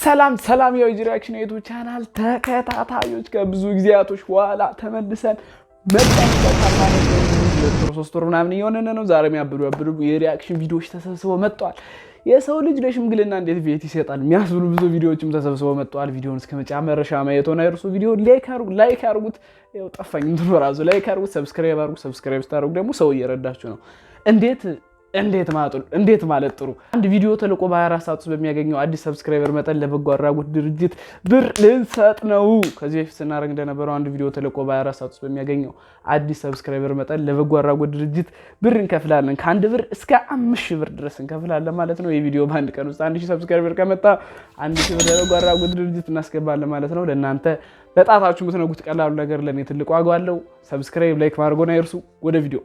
ሰላም የዩጂ ሪአክሽን ዩቲዩብ ቻናል ተከታታዮች ከብዙ ጊዜያቶች በኋላ ተመልሰን መጣን። ሶስት ወር ምናምን እየሆነን ነው። ዛሬ የሚያብዱ የሪአክሽን ቪዲዮዎች ተሰብስበው መጥተዋል። የሰው ልጅ ለሽምግልና እንዴት ቪዲዮ ይሰጣል የሚያስብሉ ብዙ ቪዲዮዎችም ተሰብስበው መጥተዋል። ቪዲዮውን እስከመጨረሻ ማየቱን አይርሱ። ቪዲዮ ላይክ አድርጉት። ያው ጠፋኝ እንትኖራዙ ላይክ አድርጉት፣ ሰብስክራይብ አድርጉት። ሰብስክራይብ ስታደርጉ ደግሞ ሰው እየረዳችሁ ነው። እንዴት ማለት ጥሩ አንድ ቪዲዮ ተለቆ በ24 ሰዓት ውስጥ በሚያገኘው አዲስ ሰብስክራይበር መጠን ለበጎ አድራጎት ድርጅት ብር ልንሰጥ ነው። ከዚህ በፊት ስናደርግ እንደነበረው አንድ ቪዲዮ ተለቆ በ24 ሰዓት ውስጥ በሚያገኘው አዲስ ሰብስክራይበር መጠን ለበጎ አድራጎት ድርጅት ብር እንከፍላለን። ከ1 ብር እስከ 5000 ብር ድረስ እንከፍላለን ማለት ነው። የቪዲዮ በአንድ ቀን ውስጥ 1000 ሰብስክራይበር ከመጣ 1000 ብር ለበጎ አድራጎት ድርጅት እናስገባለን ማለት ነው። ለእናንተ በጣታችሁ የምትነጉት ቀላሉ ነገር ለኔ ትልቅ ዋጋ አለው። ሰብስክራይብ ላይክ ማድረግዎን አይርሱ። ወደ ቪዲዮ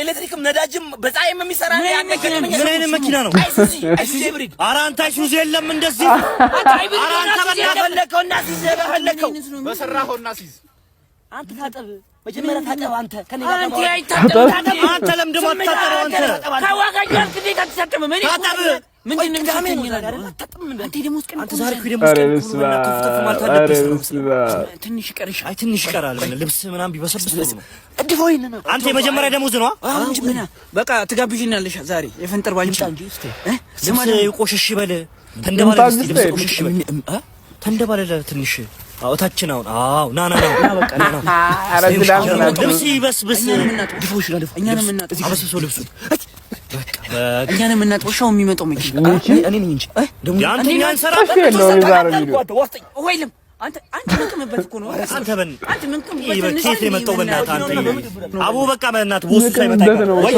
ኤሌክትሪክም ነዳጅም በፀሐይም የሚሰራ ነው። ምን አይነት መኪና ነው? አራንታ ሹዝ የለም እንደዚህ አራንታ በፈለከውና ሲዝ በፈለከው በሰራኸውና ሲዝ አንተ ታጠብ መጀመሪያ ታጠብ። አንተ ከኔ ጋር አንተ ለምደም አታጠብ። አንተ ካዋጋኛል ከዴታ ተሰጠመ ምን ታጠብ ምንድነው እንደምትኝላል? አንተ ደግሞ እስከ አንተ ዛሬ ትንሽ ቀርሽ አይ ትንሽ ቀራል። ልብስ ምናምን ቢበሰብስ ነው እድፎይን ነው። አንተ የመጀመሪያ ደሞዝ ነው እንጂ ምን በቃ ትጋብዥኛለሽ ዛሬ የፈንጠር ባንቺ ለማለ ይቆሽሽ በለ ተንደባለ ልብስ ቆሽሽ በለ ተንደባለ ትንሽ አውታችን አሁን ና በቃ ና ልብስ ይበስብስ ድፎሽ ነው እኛ ነው የምናጥብ አበስብሶ ልብሱ እኛ ነው የምናጥብ ሻው የሚመጣው መኪና እኔ ነኝ እንጂ ደሞ ያንተኛን ሰራ ወይለም አንተ ምንከመበት እኮ ነው አንተ ምንከመበት ኬት የመጣው በእናትህ አንተ አቡ በቃ በእናትህ ቦስ ሳይመጣ ወይ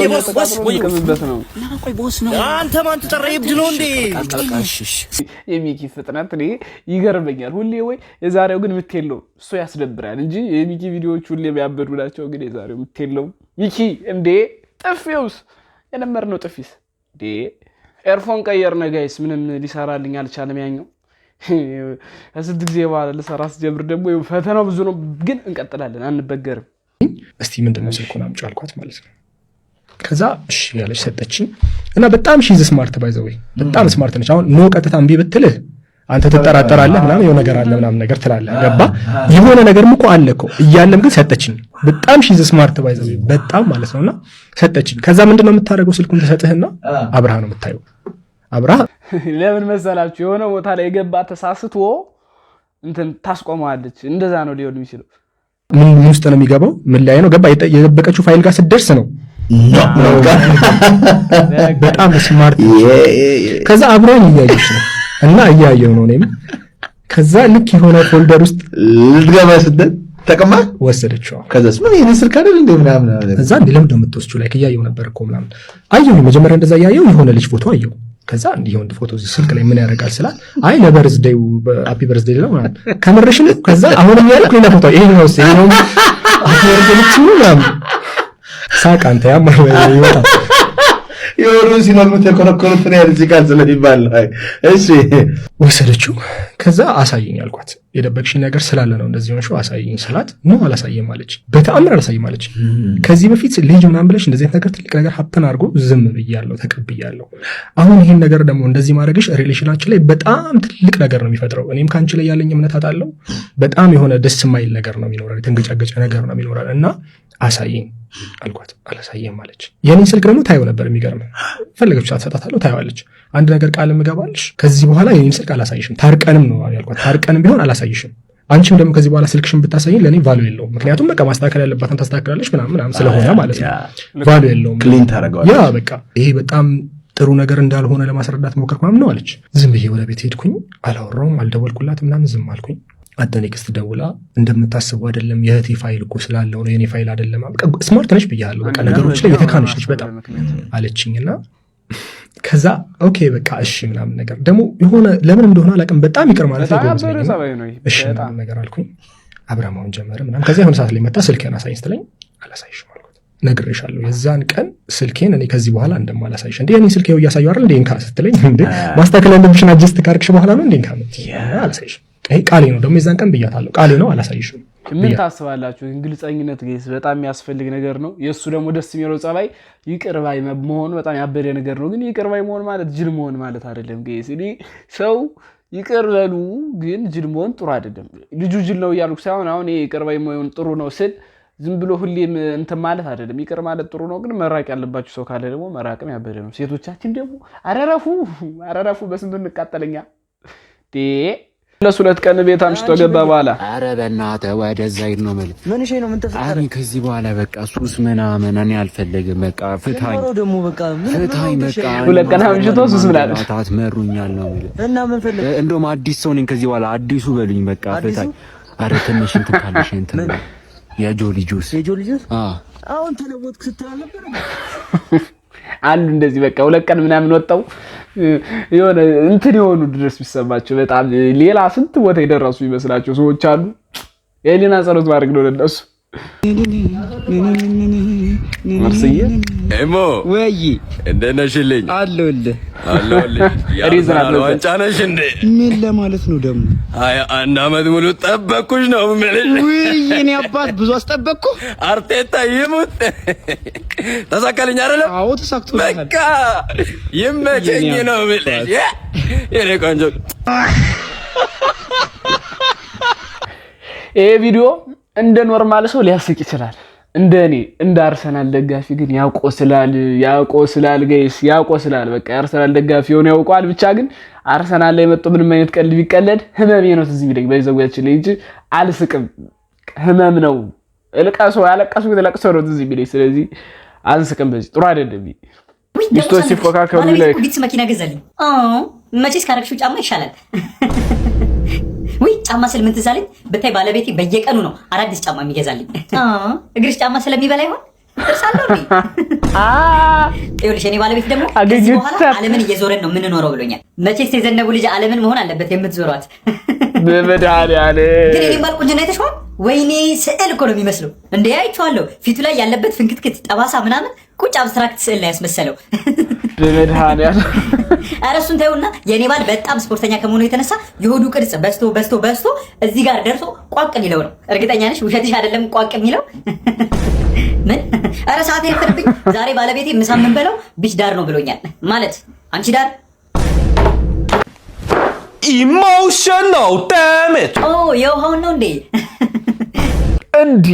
ቦስ ነው ቆይ ቦስ ነው አንተ ማን ተጠራ ይብድ ነው እንዴ? የሚኪ ፍጥነት እኔ ይገርመኛል ሁሌ። ወይ የዛሬው ግን ምትሄለው እሱ ያስደብራል እንጂ የሚኪ ቪዲዮዎች ሁሌ የሚያበዱ ናቸው። ግን የዛሬው ምትሄለው ሚኪ እንዴ ጥፊውስ የነመርነው ጥፊስ እንዴ ኤርፎን ቀየርነ ጋይስ ምንም ሊሰራልኝ አልቻለም ያኛው አስድ ጊዜ በኋላ ለሰራስ ጀምር ደግሞ ፈተናው ብዙ ነው። ግን እንቀጥላለን አንበገርም። እስቲ ምንድነው ስልኩን አምጪ አልኳት ማለት ነው። ከዛ እሺ ያለች ሰጠችኝ እና በጣም ሺዝ ስማርት ባይዘው በጣም ስማርት ነች። አሁን ኖ ቀጥታ እምቢ ብትልህ አንተ ትጠራጠራለህ ምናምን የሆነ ነገር አለ ምናምን ነገር ትላለህ። ገባ የሆነ ነገርም እኮ አለ እኮ እያለም ግን ሰጠችኝ። በጣም ሺዝ ስማርት ባይዘው በጣም ማለት ነውና ሰጠችኝ። ከዛ ምንድነው የምታደርገው? ስልኩን ተሰጥህና አብርሃ ነው የምታየው። አብርሃ ለምን መሰላችሁ? የሆነ ቦታ ላይ የገባ ተሳስቶ እንትን ታስቆማለች። እንደዛ ነው ሊሆን የሚችለው። ምን ውስጥ ነው የሚገባው? ምን ላይ ነው ገባ? የደበቀችው ፋይል ጋር ስትደርስ ነው። በጣም ስማርት። ከዛ አብራኝ እያየች ነው እና እያየው ነው እኔም። ከዛ ልክ የሆነ ፎልደር ውስጥ ልትገባ ስትል ተቀማ ወሰደችው። ከዛስ ምን ይሄን ስልክ አይደል እንዴ ምናምን አለ። ከዛ እንዴ ለምን እንደምትወስጂው ላይ እያየው ነበር እኮ ምናምን አየሁ። መጀመሪያ እንደዛ እያየው የሆነ ልጅ ፎቶ አየሁ። ከዛ እንዲህ የወንድ ፎቶ ስልክ ላይ ምን ያደርጋል ስላት አይ ለበርዝዴው ሃፒ በርዝዴይ ነው ማለት ከመረሽ ነው። ከዛ አሁንም ያልኩ ሌላ ፎቶ ይሄ ነው ሃፒ በርዝዴይ ነው ሳቅ አንተ ያማው ይወጣ የወሩን ሲኖርም ተኮረኮሩት ነው ያልዚቃል ስለሚባል ነው። እሺ ወሰደችው። ከዛ አሳየኝ አልኳት። የደበቅሽኝ ነገር ስላለ ነው እንደዚህ ሆንሽው አሳየኝ ስላት ነው አላሳየም አለች። በተአምር አላሳየም አለች። ከዚህ በፊት ልጅ ምናምን ብለሽ እንደዚህ ነገር ትልቅ ነገር ሀፕን አድርጎ ዝም ብያለሁ ተቀብያለሁ። አሁን ይሄን ነገር ደግሞ እንደዚህ ማድረግሽ ሪሌሽናችን ላይ በጣም ትልቅ ነገር ነው የሚፈጥረው። እኔም ካንቺ ላይ ያለኝ እምነት አጣለው። በጣም የሆነ ደስ የማይል ነገር ነው የሚኖረው፣ የተንገጫገጨ ነገር ነው የሚኖረው እና አሳየኝ አልኳት። አላሳየም አለች። የኔን ስልክ ደግሞ ታየው ነበር። የሚገርም ፈለገች አትሰጣታለሁ ታየዋለች። አንድ ነገር ቃል ምገባልሽ ከዚህ በኋላ የኔን ስልክ አላሳይሽም። ታርቀንም ነው ያልኳት። ታርቀንም ቢሆን አላሳይሽም። አንቺም ደግሞ ከዚህ በኋላ ስልክሽን ብታሳይኝ ለኔ ቫልዩ የለውም። ምክንያቱም በቃ ማስተካከል ያለባትን ታስተካክላለሽ ምናምን ስለሆነ ማለት ነው። ቫልዩ የለውም። ክሊን ታረጋለች። ያ በቃ ይሄ በጣም ጥሩ ነገር እንዳልሆነ ለማስረዳት ሞከርኩ ምናምን ነው አለች። ዝም ብዬ ወደ ቤት ሄድኩኝ። አላወራውም፣ አልደወልኩላት ምናምን ዝም አልኩኝ። አደኔክስት ደውላ እንደምታስቡ አይደለም የእህቴ ፋይል እኮ ስላለው ነው የኔ ፋይል አይደለም። በቃ ስማርት ነሽ ብያለሁ። በቃ ነገሮች ላይ የተካነች ነች በጣም አለችኝና ከዛ ኦኬ በቃ እሺ ምናምን ነገር ደግሞ የሆነ ለምን እንደሆነ አላውቅም በጣም ይቅር ማለት ነው። እሺ ምናምን ነገር አልኩኝ። አብራማውን ጀመረ ምናምን። ከዛ የሆነ ሰዓት ላይ መጣ ስልኬን አሳይኝ ስትለኝ አላሳይሽም አልኩት። ነግሬሻለሁ። የዛን ቀን ስልኬን እኔ ከዚህ በኋላ እንደማላሳይሽ እንዴ እኔ ስልኬው እያሳየው አይደል እንዴ እንካ ስትለኝ እንዴ ማስተካከል እንደምሽና አጀስት ካርክሽ በኋላ ነው እንዴ እንካ አላሳይሽም። ይሄ ቃሌ ነው። ደግሞ የዛን ቀን ብያታለሁ ቃሌ ነው አላሳይሽም። ምን ታስባላችሁ? ግልጸኝነት ጋይስ በጣም የሚያስፈልግ ነገር ነው። የሱ ደግሞ ደስ የሚለው ጸባይ ይቅር ባይ መሆን በጣም ያበደ ነገር ነው። ግን ይቅር ባይ መሆን ማለት ጅል መሆን ማለት አይደለም ጋይስ። እኔ ሰው ይቅር በሉ ግን ጅል መሆን ጥሩ አይደለም። ልጁ ጅል ነው እያልኩ ሳይሆን አሁን ይቅር ባይ መሆን ጥሩ ነው ስል ዝም ብሎ ሁሌም እንትን ማለት አይደለም። ይቅር ማለት ጥሩ ነው፣ ግን መራቅ ያለባችሁ ሰው ካለ ደግሞ መራቅም ያበደ ነው። ሴቶቻችን ደግሞ አረረፉ በስንቱ እንቃጠለኛ ለሁለት ቀን ቤት አምሽቶ ገባ በኋላ ኧረ በእናትህ ወደዛ ሂድ ነው ማለት ምን እሺ ነው ምን ተፈጠረ? ከዚህ በኋላ በቃ ሱስ ምናምን እኔ አልፈልግም። በቃ ፍታኝ ደግሞ በቃ ሁለት ቀን አምሽቶ ሱስ ምናምን ታትመሩኛል ነው ማለት እና ምን ፈልግ እንደውም አዲስ ሰው ነኝ ከዚህ በኋላ አዲሱ በሉኝ በቃ ፍታኝ። ኧረ ትንሽ እንትን ካለሽ እንትን የጆሊ ጁስ አሁን ተለወጥክ ስትል ነበር አንዱ እንደዚህ በቃ ሁለት ቀን ምናምን ወጣው የሆነ እንትን የሆኑ ድረስ ቢሰማቸው በጣም ሌላ ስንት ቦታ የደረሱ ይመስላቸው ሰዎች አሉ። የሌና ጸሎት ማድረግ ነው ለነሱ። መርሲዬ ኤሞ ወይ እንደነሽልኝ አለውልህ ሪዝናል ዋንጫ ነሽ እንዴ? ምን ለማለት ነው ደግሞ? አይ አንድ አመት ሙሉ ጠበቅኩሽ ነው የምልሽ። ውይ የኔ አባት ብዙ አስጠበቅኩ። አርቴታ ይሙት ተሳካልኝ አይደል? አዎ ተሳክቶልኛል። በቃ ይመቸኝ ነው የምልሽ የኔ ቆንጆ። ይሄ ቪዲዮ እንደ ኖርማል ሰው ሊያስቅ ይችላል። እንደኔ እንደ አርሰናል ደጋፊ ግን ያቆስላል ጋይስ ያቆስላል። በቃ አርሰናል ደጋፊ ሆነ ያውቋል። ብቻ ግን አርሰናል ላይ መጥቶ ምንም አይነት ቀልድ ቢቀለድ ህመሜ ነው ትዝ የሚለኝ በይዘውያችን ላይ እንጂ አልስቅም። ህመም ነው እልቀሶ ያለቀሱ ለቅሶ ነው ትዝ የሚለኝ። ስለዚህ አንስቅም። በዚህ ጥሩ አይደለም። ሚስቶች ሲፎካከሩ ላይ ቢትስ መኪና ገዛልኝ። መቼስ ካረክሽው ጫማ ይሻላል። ወይ ጫማ ስል ምን ትዝ አለኝ ብታይ ባለቤቴ በየቀኑ ነው አዲስ ጫማ የሚገዛልኝ። እግርሽ ጫማ ስለሚበላ ይሆን እርሳለሁ ነው ይኸውልሽ የኔ ባለቤት ደግሞ ከዚህ በኋላ ዓለምን እየዞረን ነው የምንኖረው ብሎኛል። መቼስ የዘነቡ ልጅ ዓለምን መሆን አለበት የምትዞሯት። በመድኃኒዓለም ግን እኔ ባል ቁንጅና አይተሽዋል? ወይኔ ስዕል እኮ ነው የሚመስለው። እንዴ አይቼዋለሁ። ፊቱ ላይ ያለበት ፍንክትክት ጠባሳ ምናምን ቁጭ አብስትራክት ስዕል ላይ ያስመሰለው። በመድኃኒዓለም ኧረ እሱን ተይውና የኔ ባል በጣም ስፖርተኛ ከመሆኑ የተነሳ የሆዱ ቅርጽ በስቶ እዚህ ጋር ደርሶ ቋቅ ሊለው ነው። እርግጠኛ ነሽ ውሸትሽ አይደለም ቋቅ የሚለው? ምን ኧረ ሰዓት ይፈርብኝ። ዛሬ ባለቤቴ ምሳ ምን በለው ቢች ዳር ነው ብሎኛል። ማለት አንቺ ዳር ኢሞሽናል ዳሜጅ የውሃውን ነው እንዴ? እንዴ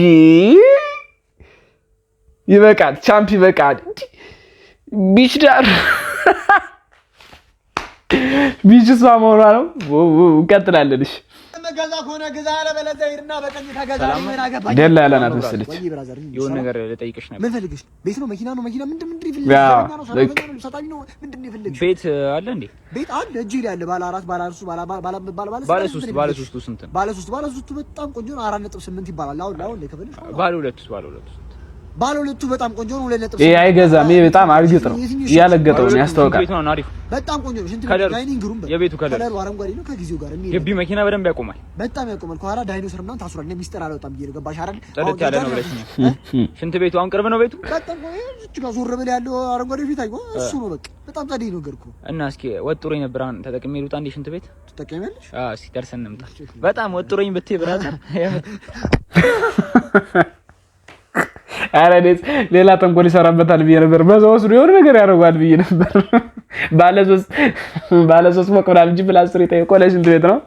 ይበቃል። ቻምፒ ይበቃል። ቢች ዳር ቢች ስማሞራ ነው። እንቀጥላለን። እሺ ገዛ ከሆነ ገዛ ለበለዘ ይርና በቀኝ ተገዛ ምን አገባ ደላ ያለናት መሰለች። የሆነ ነገር ልጠይቅሽ ነበር። ምን ፈልግሽ? ቤት ነው መኪና ነው መኪና ምንድን ይፈልግ? ሰጣኝ ነው ምንድን ይፈልግ? ቤት አለ እንዴ? ቤት አለ እጅ ላይ አለ። ባለ አራት ባለ ሶስት ባለ ሶስቱ ስንት ነው? ባለ ሶስቱ በጣም ቆንጆ ነው። 4.8 ይባላል። አሁን ላይ ከፈልሽ ባለ ሁለቱ ባለ ሁለቱ በጣም ቆንጆ ነው። 2.8 ይሄ አይገዛም። ይሄ በጣም አርግጥ ነው ያለገጠው ነው ያስተዋውቃል። ቤት ነው አሪፍ በጣም ቆንጆ ነው። ሽንት ዳይኒንግ ሩም የቤቱ ከለሩ አረንጓዴ ነው። ከጊዜው ጋር የሚሄድ ግቢ መኪና በደንብ ያቆማል። በጣም ያቆማል። ከኋላ ዳይኖሰር ምናምን ታስሯል። ሚስጥር አልወጣም ብዬ ነው። ገባሽ አይደል? ጥርት ያለ ነው ብለሽኝ። ሽንት ቤቱ አሁን ቅርብ ነው ቤቱ። በጣም እዚህ ጋር ዞር ብለህ ያለው አረንጓዴ ፊት አይቆ እሱ ነው በቃ በጣም ጸዴ ነው ገርኩ። እና እስኪ ወጥሮኝ ነበር አሁን ተጠቅሜ ልውጣ እንደ ሽንት ቤት ትጠቀሚያለሽ? እስኪ ደርሰን እንምጣ። በጣም ወጥሮኝ ብትይ ብራዘር አረ ሌላ ተንኮል ይሰራበታል ብዬ ነበር። በዛው ወስዶ የሆነ ነገር ያደርጋል ብዬ ነበር። ባለ ሶስት መቆራል እንጂ ፕላስትር የጠየቀው ሽንት ቤት ነው።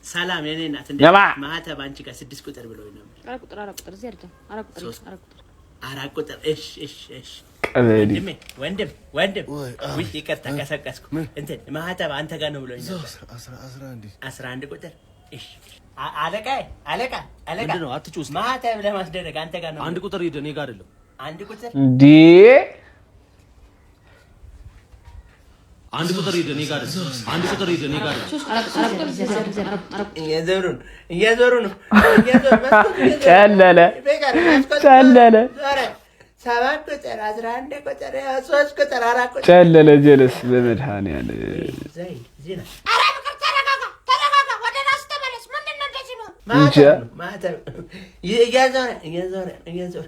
ሰላም የኔ እናት እንደ ማህተብ አንቺ ጋር 6 ቁጥር ብሎኝ ነበር። 4 ቁጥር እዚህ አይደለም 4 ቁጥር እሺ ወንድም ወይ ይቀጣ ቀሰቀስኩ እንትን ማህተብ አንተ ጋር ነው ብሎኝ ነበር። 11 ቁጥር እሺ አለቃ ምንድነው? አትጩስ። ማህተብ ለማስደረግ አንተ ጋር ነው። 1 ቁጥር ሂድ፣ እኔ ጋር አይደለም። 1 ቁጥር እንዴ 1 ቁጥር ሂድ፣ እኔ ጋር አይደለም። 1 ቁጥር ሂድ፣ እኔ ጋር አይደለም። እየዞሩ ነው። ጨለለ 7 ቁጥር 11 ቁጥር 3 ቁጥር 4 ቁጥር ጨለለ ጀለስ በመድኃኒዓለም ዜና እንጃ ማህተብ እየዞረ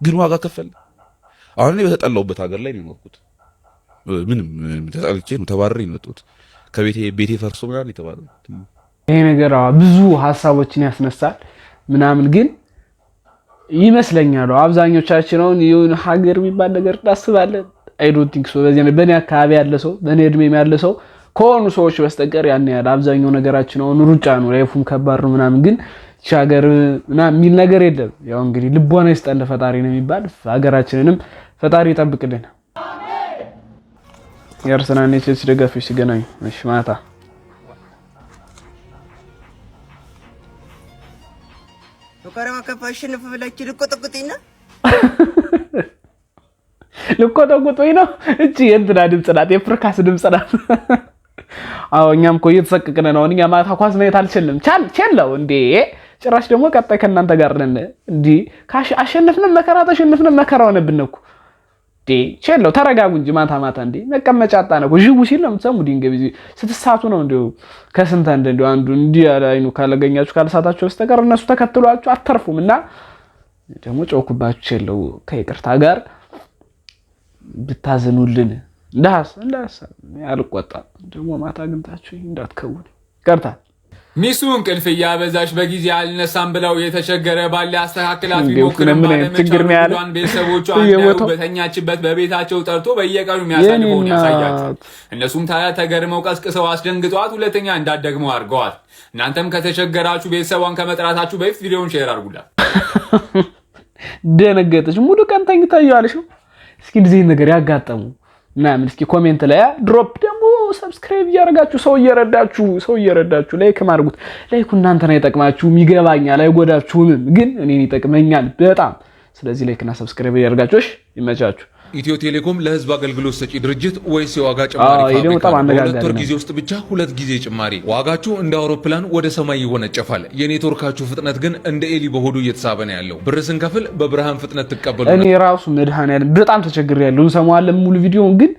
ግን ዋጋ ከፈለ። አሁን እኔ በተጠላሁበት ሀገር ላይ ነው የኖርኩት። ምንም ተጣልቼ ነው ተባረሬ ነው የመጣሁት። ቤቴ ፈርሶ ምናምን የተባረሩት። ይሄ ነገር ብዙ ሀሳቦችን ያስነሳል ምናምን፣ ግን ይመስለኛል አብዛኞቻችን አሁን የሆነ ሀገር የሚባል ነገር እናስባለን። አይ ዶንት ቲንክ ሶ። በእኔ አካባቢ ያለ ሰው በእኔ እድሜም ያለ ሰው ከሆኑ ሰዎች በስተቀር ያን ያህል አብዛኛው ነገራችን አሁን ሩጫ ነው፣ ላይፉም ከባድ ነው ምናምን፣ ግን ሀገር ምናምን የሚል ነገር የለም። ያው እንግዲህ ልቦና ይስጠን ፈጣሪ ነው የሚባል። ሀገራችንንም ፈጣሪ ይጠብቅልን። የአርሰናል ቼልሲ ደጋፊዎች ሲገናኙ እሺ ማታ ወቀረማ ከፋሽን ፍብላች ልቆጠቁጥይና ልቆጠቁጥይ ነው እቺ የእንትና ድምጽ ናት፣ የፍርካስ ድምጽ ናት። አዎ እኛም እኮ እየተሰቀቀነ ነው። እኛ ማታ ኳስ ማየት አልችልም። ቻለው እንዴ ጭራሽ ደግሞ ቀጣይ ከእናንተ ጋር ነን እንዴ። አሸነፍንም መከራ ተሸነፍንም መከራ ሆነብን እኮ እንዴ። ቻለው ተረጋጉ እንጂ ማታ እንዴ መቀመጫ አጣ ነው። ጅቡ ሲል ነው የምትሰሙ ድንገት ስትሳቱ ነው እንዴ ከስንት እንዴ አንዱ እንዲ ያላይኑ ካላገኛችሁ ካልሳታችሁ በስተቀር እነሱ ተከትሏችሁ አተርፉም። እና ደግሞ ጮኩባችሁ ቻለው ከይቅርታ ጋር ብታዘኑልን እንዳስ ያልቆጣ ደግሞ ማታ ግንታችሁ እንዳትከውን ይቀርታ። ሚስቱ እንቅልፍ እያበዛሽ በጊዜ አልነሳም ብለው የተቸገረ ባለ አስተካክላት ቢሞክርም ባለመቻሉን ቤተሰቦቿ አንደው በተኛችበት በቤታቸው ጠርቶ በየቀኑ የሚያሳልፈውን ያሳያት። እነሱም ታዲያ ተገርመው ቀስቅሰው አስደንግጧት ሁለተኛ እንዳትደግመው አድርገዋል። እናንተም ከተቸገራችሁ ቤተሰቧን ከመጥራታችሁ በፊት ቪዲዮውን ሼር አድርጉላት። ደነገጠች። ሙሉ ቀን ተኝታ ያለሽ ነው። እስኪ እንደዚህ ነገር ያጋጠሙ ምናምን እስኪ ኮሜንት ላይ ድሮፕ ደግሞ ሰብስክራይብ ያደርጋችሁ ሰው እየረዳችሁ ላይክ ማድርጉት። ላይኩ እናንተን አይጠቅማችሁም፣ ይገባኛል፣ አይጎዳችሁም፣ ግን እኔን ይጠቅመኛል በጣም። ስለዚህ ላይክና ሰብስክራይብ ያደርጋችሁ። እሺ ይመቻችሁ። ኢትዮ ቴሌኮም ለህዝብ አገልግሎት ሰጪ ድርጅት ወይስ የዋጋ ጭማሪ ፋብሪካ? በሁለት ወር ጊዜ ውስጥ ብቻ 2 ጊዜ ጭማሪ። ዋጋችሁ እንደ አውሮፕላን ወደ ሰማይ ይወነጨፋል። የኔትወርካችሁ ፍጥነት ግን እንደ ኤሊ በሆዱ እየተሳበ ነው ያለው። ብር ስንከፍል በብርሃን ፍጥነት ትቀበሉ። እኔ ራሱ መድኃኒዓለም በጣም ተቸግሬያለሁ። እንሰማዋለን ሙሉ ቪዲዮውን፣ ግን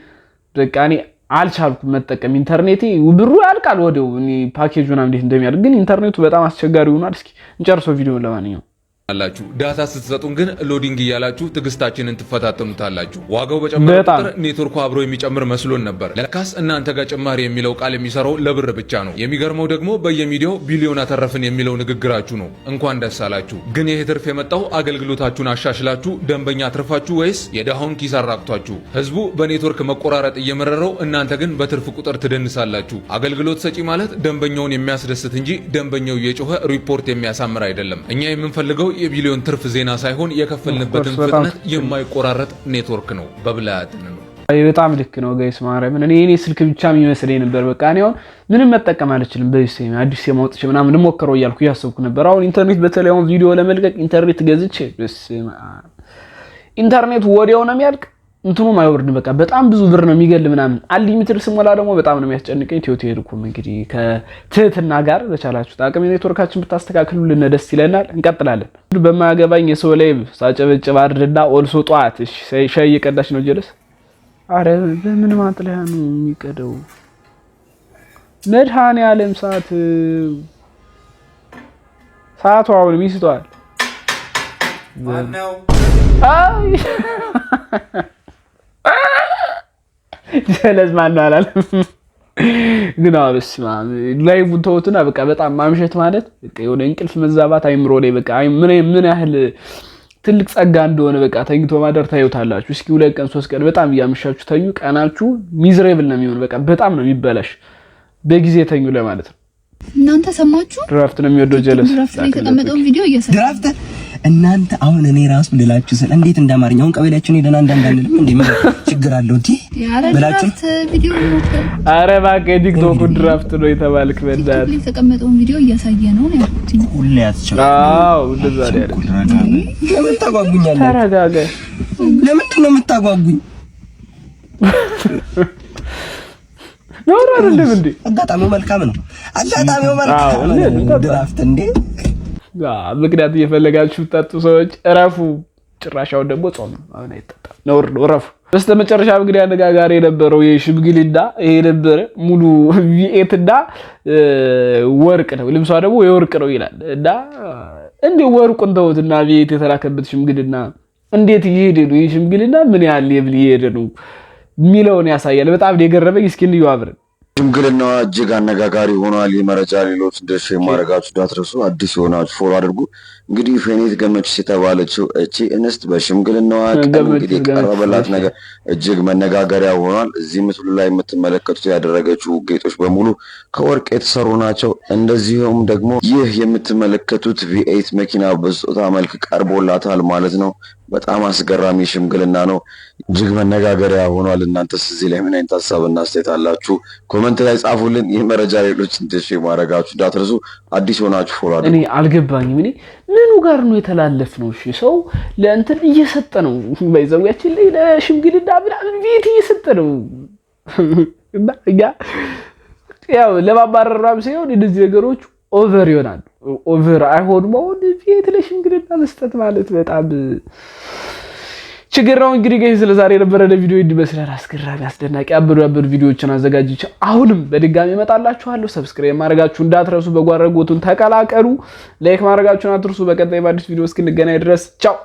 በቃ እኔ አልቻልኩም መጠቀም። ኢንተርኔቴ ብሩ ያልቃል ወዲያው። እኔ ፓኬጁ ምናምን እንዴት እንደሚያደርግ ግን ኢንተርኔቱ በጣም አስቸጋሪ ሆኗል። እስኪ እንጨርሰው ቪዲዮውን ለማንኛውም አላችሁ ዳታ ስትሰጡን ግን ሎዲንግ እያላችሁ ትግስታችንን ትፈታተኑታላችሁ። ዋጋው በጨመረ ቁጥር ኔትወርኩ አብሮ የሚጨምር መስሎን ነበር። ለካስ እናንተ ጋር ጭማሪ የሚለው ቃል የሚሰራው ለብር ብቻ ነው። የሚገርመው ደግሞ በየሚዲያው ቢሊዮን አተረፍን የሚለው ንግግራችሁ ነው። እንኳን ደስ አላችሁ። ግን ይሄ ትርፍ የመጣው አገልግሎታችሁን አሻሽላችሁ ደንበኛ አትርፋችሁ ወይስ የዳውን ኪስ አራቅቷችሁ? ህዝቡ በኔትወርክ መቆራረጥ እየመረረው፣ እናንተ ግን በትርፍ ቁጥር ትደንሳላችሁ። አገልግሎት ሰጪ ማለት ደንበኛውን የሚያስደስት እንጂ ደንበኛው እየጮኸ ሪፖርት የሚያሳምር አይደለም። እኛ የምንፈልገው የቢሊዮን ትርፍ ዜና ሳይሆን የከፈልንበትን ፍጥነት የማይቆራረጥ ኔትወርክ ነው። በብልሃት ነው። በጣም ልክ ነው ጋይስ። ማርያምን እኔ ስልክ ብቻ የሚመስለኝ ነበር። በቃ እኔ አሁን ምንም መጠቀም አልችልም። በዚህ አዲስ የማውጣት ምናምን ልሞክረው እያልኩ ያሰብኩ ነበር። አሁን ኢንተርኔት በተለይ አሁን ቪዲዮ ለመልቀቅ ኢንተርኔት ገዝቼ ኢንተርኔት ወዲያው ነው የሚያልቅ፣ እንትኑም አይወርድም። በቃ በጣም ብዙ ብር ነው የሚገል ምናምን። አንሊሚትድ ስሞላ ደግሞ በጣም ነው የሚያስጨንቀኝ። ኢትዮ ቴሌኮም እንግዲህ ከትህትና ጋር በቻላችሁት አቅም ኔትወርካችን ብታስተካክሉልን ደስ ይለናል። እንቀጥላለን። በማያገባኝ የሰው ላይ ሳጨበጭብ አድርና ኦልሶ ጧት ሻይ እየቀዳች ነው ጀለስ። አረ በምን ማጥለያ ነው የሚቀደው? መድኃኒዓለም ሰዓቱ አሁን ይስቷል። ማነው? አይ ጀለስ ማነው አላለም። ግን በስመ አብ ላይቭን ተውትና በቃ በጣም ማምሸት ማለት በቃ የሆነ እንቅልፍ መዛባት አይምሮ ላይ በቃ ምን ያህል ትልቅ ጸጋ እንደሆነ በቃ ተኝቶ ማደር ታዩታላችሁ። እስኪ 2 ቀን 3 ቀን በጣም እያመሻችሁ ተኙ፣ ቀናችሁ ሚዝሬብል ነው የሚሆን። በቃ በጣም ነው የሚበላሽ። በጊዜ ተኙ ለማለት ነው። እናንተ ሰማችሁ? ድራፍት ነው የሚወደው ጀለስ። ድራፍት ላይ የተቀመጠውን ቪዲዮ እየሰራ ድራፍት እናንተ አሁን እኔ ራሱ ልላችሁ ስለ እንዴት እንዳማርኛ አሁን ቀበሌያችን ሄደና እንዳንልም እንዴ ምን ችግር አለው እንዴ ብላችሁ ቪዲዮ ነው። አረ እባክህ ቲክቶክ ድራፍት ነው የተባልክ በእናትህ ላይ የተቀመጠውን ቪዲዮ እያሳየ ነው ያልኩት። ሁሌ ያስቸግር። አዎ እንደዛ አይደል? ለምን ታጓጉኛለህ? ተረጋጋ። ለምንድን ነው የምታጓጉኝ? ነው አይደለም እንዴ? አጋጣሚው መልካም ነው። አጋጣሚው መልካም ነው። ድራፍት እንዴ ምክንያት እየፈለጋችሁ ጠጡ ሰዎች እረፉ። ጭራሻው ደግሞ ጾም አሁን አይጠጣም ነው እረፉ። በስተመጨረሻ እንግዲህ አነጋጋሪ የነበረው የሽምግልና ይሄ ነበር። ሙሉ ቪኤትና ወርቅ ነው፣ ልብሷ ደግሞ የወርቅ ነው ይላል እና እንዴ ወርቁን ተውትና ቪኤት የተላከበት ሽምግልና እንዴት እየሄደ ነው ሽምግልና ምን ያህል ሌብል እየሄደ ነው የሚለውን ያሳያል። በጣም የገረመኝ እስኪ እንየው አብረን። ሽምግልናዋ እጅግ አነጋጋሪ ሆኗል። የመረጃ ሌሎች ድርሽ የማረጋችሁ እንዳትረሱ። አዲስ የሆናችሁ ፎሎ አድርጉ። እንግዲህ ፌኔት ገመችስ የተባለችው እቺ እንስት በሽምግልናዋ ቀን እንግዲህ ቀረበላት ነገር እጅግ መነጋገሪያ ሆኗል። እዚህ ምስሉ ላይ የምትመለከቱት ያደረገችው ጌጦች በሙሉ ከወርቅ የተሰሩ ናቸው። እንደዚሁም ደግሞ ይህ የምትመለከቱት V8 መኪና በስጦታ መልክ ቀርቦላታል ማለት ነው። በጣም አስገራሚ ሽምግልና ነው። እጅግ መነጋገሪያ ሆኗል። እናንተስ እዚህ ላይ ምን አይነት ሀሳብና አስተያየት አላችሁ? ኮሜንት ላይ ጻፉልን። ይህ መረጃ ሌሎች እንድትሽ ማድረጋችሁ እንዳትረሱ። አዲስ ሆናችሁ ፎሎ አድርጉ። እኔ አልገባኝም። እኔ ምኑ ጋር ነው የተላለፍ ነው? እሺ ሰው ለእንትን እየሰጠ ነው በይዘውያችን ላይ ለሽምግልና ምናምን ቤት እየሰጠ ነው እና ያው ለማባረራም ሳይሆን እንደዚህ ነገሮች ኦቨር ይሆናል። ኦቨር አይሆንም። አሁን ቤት ለሽምግልና መስጠት ማለት በጣም ችግር ነው። እንግዲህ ጋይስ ስለዛሬ የነበረ ቪዲዮ ይመስላል። አስገራሚ አስደናቂ አበዱ ቪዲዮዎችን አዘጋጅቼ አሁንም በድጋሚ እመጣላችኋለሁ። ሰብስክራይብ ማድረጋችሁ እንዳትረሱ። በጓረጎቱን ተቀላቀሉ። ላይክ ማድረጋችሁን አትርሱ። በቀጣይ በአዲስ ቪዲዮ እስክንገናኝ ድረስ ቻው።